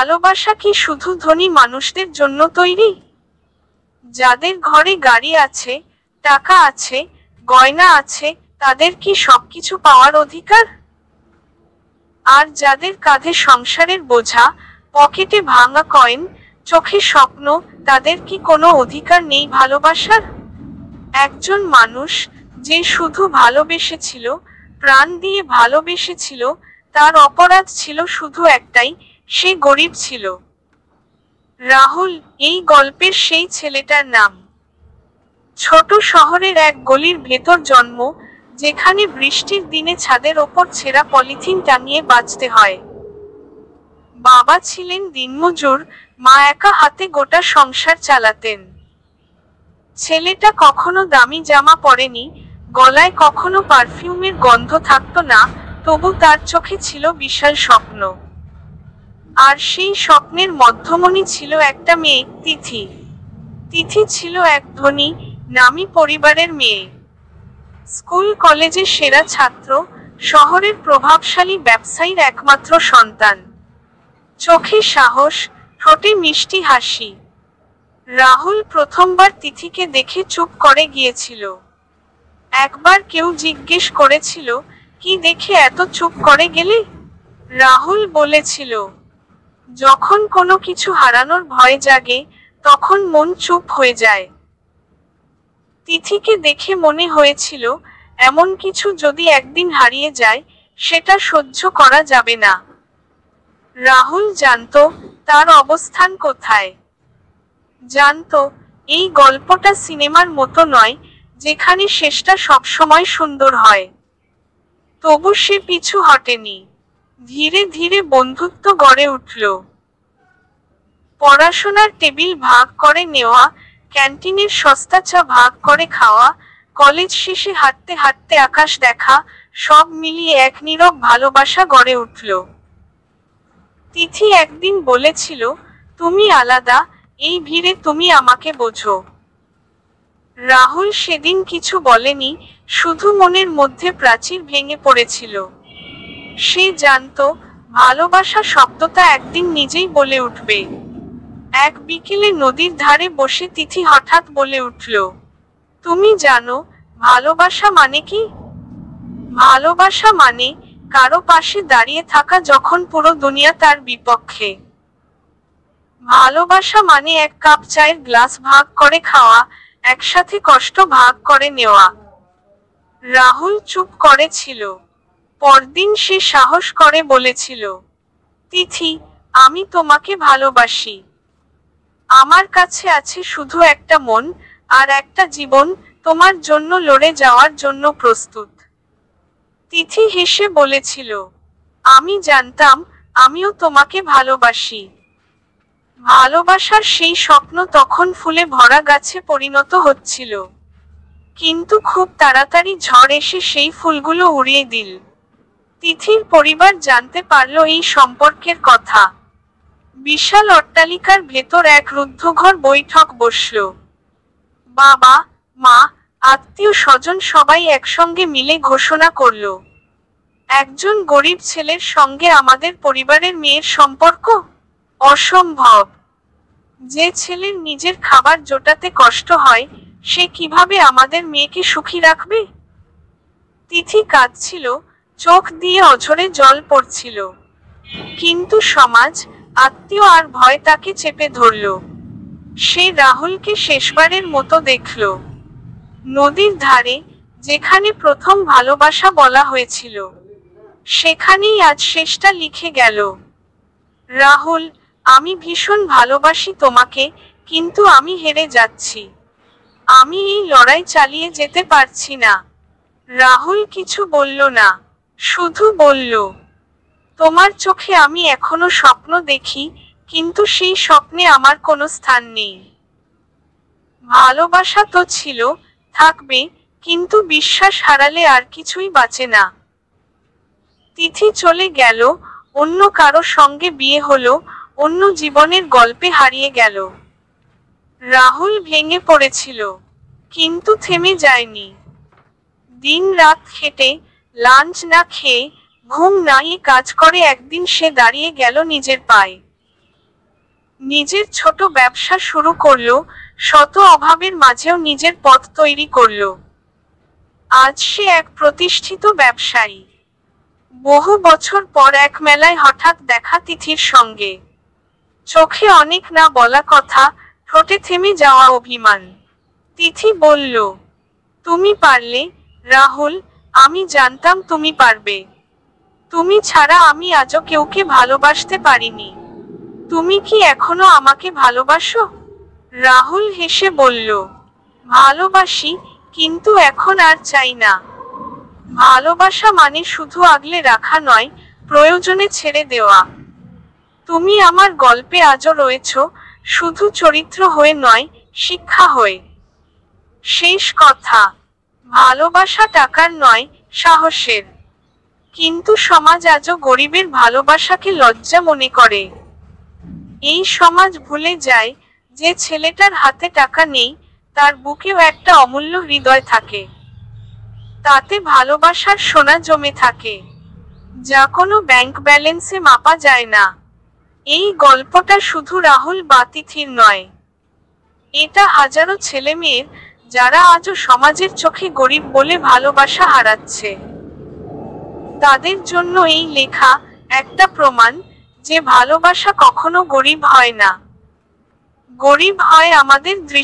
ভালোবাসা কি শুধু ধনী মানুষদের জন্য তৈরি? যাদের ঘরে গাড়ি আছে, টাকা আছে, গয়না আছে, তাদের কি সবকিছু পাওয়ার অধিকার? আর যাদের কাঁধে সংসারের বোঝা, পকেটে ভাঙা কয়েন, চোখে স্বপ্ন, তাদের কি কোনো অধিকার নেই ভালোবাসার? একজন মানুষ, যে শুধু ভালোবেসেছিল, প্রাণ দিয়ে ভালোবেসেছিল, তার অপরাধ ছিল শুধু একটাই, সে গরিব ছিল। রাহুল এই গল্পের সেই ছেলেটার নাম। ছোট শহরের এক গলির ভেতর জন্ম, যেখানে বৃষ্টির দিনে ছাদের ওপর ছেঁড়া পলিথিন টাঙিয়ে বাঁচতে হয়। বাবা ছিলেন দিনমজুর, মা একা হাতে গোটা সংসার চালাতেন। ছেলেটা কখনো দামি জামা পরেনি, গলায় কখনো পারফিউমের গন্ধ থাকতো না, তবু তার চোখে ছিল বিশাল স্বপ্ন। আর সেই স্বপ্নের মধ্যমণি ছিল একটা মেয়ে, তিথি। তিথি ছিল এক ধনী, নামী পরিবারের মেয়ে। স্কুল কলেজে সেরা ছাত্র, শহরের প্রভাবশালী ব্যবসায়ীর একমাত্র সন্তান। চোখে সাহস, ঠোঁটে মিষ্টি হাসি। রাহুল প্রথমবার তিথিকে দেখে চুপ করে গিয়েছিল। একবার কেউ জিজ্ঞেস করেছিল, কি দেখে এত চুপ করে গেলে? রাহুল বলেছিল, যখন কোনো কিছু হারানোর ভয় জাগে, তখন মন চুপ হয়ে যায়। তিথিকে দেখে মনে হয়েছিল, এমন কিছু যদি একদিন হারিয়ে যায়, সেটা সহ্য করা যাবে না। রাহুল জানতো তার অবস্থান কোথায়। জানতো এই গল্পটা সিনেমার মতো নয়, যেখানে শেষটা সবসময় সুন্দর হয়। তবু সে পিছু হটেনি। ধীরে ধীরে বন্ধুত্ব গড়ে উঠল। পড়াশোনার টেবিল ভাগ করে নেওয়া, ক্যান্টিনের সস্তা চা ভাগ করে খাওয়া, কলেজ শেষে হাঁটতে হাঁটতে আকাশ দেখা, সব মিলিয়ে এক নীরব ভালোবাসা গড়ে উঠল। তিথি একদিন বলেছিল, তুমি আলাদা, এই ভিড়ে তুমি আমাকে বোঝো। রাহুল সেদিন কিছু বলেনি, শুধু মনের মধ্যে প্রাচীর ভেঙে পড়েছিল। সে জানতো ভালোবাসা শব্দটা একদিন নিজেই বলে উঠবে। এক বিকেলে নদীর ধারে বসে তিথি হঠাৎ বলে উঠল, তুমি জানো ভালোবাসা মানে কি? ভালোবাসা মানে কারো পাশে দাঁড়িয়ে থাকা যখন পুরো দুনিয়া তার বিপক্ষে। ভালোবাসা মানে এক কাপ চায়ের গ্লাস ভাগ করে খাওয়া, একসাথে কষ্ট ভাগ করে নেওয়া। রাহুল চুপ করেছিল। পরদিন সে সাহস করে বলেছিল, তিথি, আমি তোমাকে ভালোবাসি। আমার কাছে আছে শুধু একটা মন, আর একটা জীবন, তোমার জন্য লড়ে যাওয়ার জন্য প্রস্তুত। তিথি হেসে বলেছিল, আমি জানতাম, আমিও তোমাকে ভালোবাসি। ভালোবাসার সেই স্বপ্ন তখন ফুলে ভরা গাছে পরিণত হচ্ছিল। কিন্তু খুব তাড়াতাড়ি ঝড় এসে সেই ফুলগুলো উড়িয়ে দিল। তিথির পরিবার জানতে পারল এই সম্পর্কের কথা। বিশাল অট্টালিকার ভেতর এক রুদ্ধঘর বৈঠক বসল। বাবা, মা, আত্মীয় স্বজন সবাই একসঙ্গে মিলে ঘোষণা করল, একজন গরিব ছেলের সঙ্গে আমাদের পরিবারের মেয়ের সম্পর্ক অসম্ভব। যে ছেলের নিজের খাবার জোটাতে কষ্ট হয়, সে কিভাবে আমাদের মেয়েকে সুখী রাখবে? তিথি কাঁদছিল, চোখ দিয়ে অঝরে জল পড়ছিল। কিন্তু সমাজ, আত্মীয় আর ভয় তাকে চেপে ধরল। সে রাহুলকে শেষবারের মতো দেখল। নদীর ধারে, যেখানে প্রথম ভালোবাসা বলা হয়েছিল, সেখানেই আজ শেষটা লিখে গেল। রাহুল, আমি ভীষণ ভালোবাসি তোমাকে, কিন্তু আমি হেরে যাচ্ছি। আমি এই লড়াই চালিয়ে যেতে পারছি না। রাহুল কিছু বলল না, শুধু বলল, তোমার চোখে আমি এখনো স্বপ্ন দেখি, কিন্তু সেই স্বপ্নে আমার কোনো স্থান নেই। ভালোবাসা তো ছিল, থাকবে, কিন্তু বিশ্বাস হারালে আর কিছুই বাঁচে না। তিথি চলে গেল, অন্য কারো সঙ্গে বিয়ে হলো, অন্য জীবনের গল্পে হারিয়ে গেল। রাহুল ভেঙে পড়েছিল, কিন্তু থেমে যায়নি। দিন রাত খেটে, লাঞ্চ না খেয়ে, ঘুম নাই কাজ করে একদিন সে দাঁড়িয়ে গেল নিজের পায়ে। নিজের ছোট ব্যবসা শুরু করলো, শত অভাবের মাঝেও নিজের পথ তৈরি করলো। আজ সে এক প্রতিষ্ঠিত ব্যবসায়ী। বহু বছর পর এক মেলায় হঠাৎ দেখা তিথির সঙ্গে। চোখে অনেক না বলা কথা, ঠোঁটে থেমে যাওয়া অভিমান। তিথি বলল, তুমি পারলে, রাহুল, আমি জানতাম তুমি পারবে। তুমি ছাড়া আমি আজও কেউকে ভালোবাসতে পারিনি। তুমি কি এখনো আমাকে ভালোবাসো? রাহুল হেসে বলল, ভালোবাসি, কিন্তু এখন আর চাই না। ভালোবাসা মানে শুধু আগলে রাখা নয়, প্রয়োজনে ছেড়ে দেওয়া। তুমি আমার গল্পে আজও রয়েছো, শুধু চরিত্র হয়ে নয়, শিক্ষা হয়ে। শেষ কথা, ভালোবাসা টাকার নয়, সাহসের। কিন্তু সমাজ আজও গরিবের ভালোবাসাকে লজ্জা মনে করে। এই সমাজ ভুলে যায়, যে ছেলেটার হাতে টাকা নেই, তার বুকেও একটা অমূল্য হৃদয় থাকে। তাতে ভালোবাসার সোনা জমে থাকে, যা কোনো ব্যাংক ব্যালেন্সে মাপা যায় না। এই গল্পটা শুধু রাহুল বা তিথির নয়, এটা হাজারো ছেলেমেয়ের, যারা আজও সমাজের চোখে গরিব বলে ভালোবাসা হারাচ্ছে। তাদের জন্য এই লেখা একটা প্রমাণ, যে ভালোবাসা কখনো গরিব হয় না। গরিব হয় আমাদের দৃষ্টি।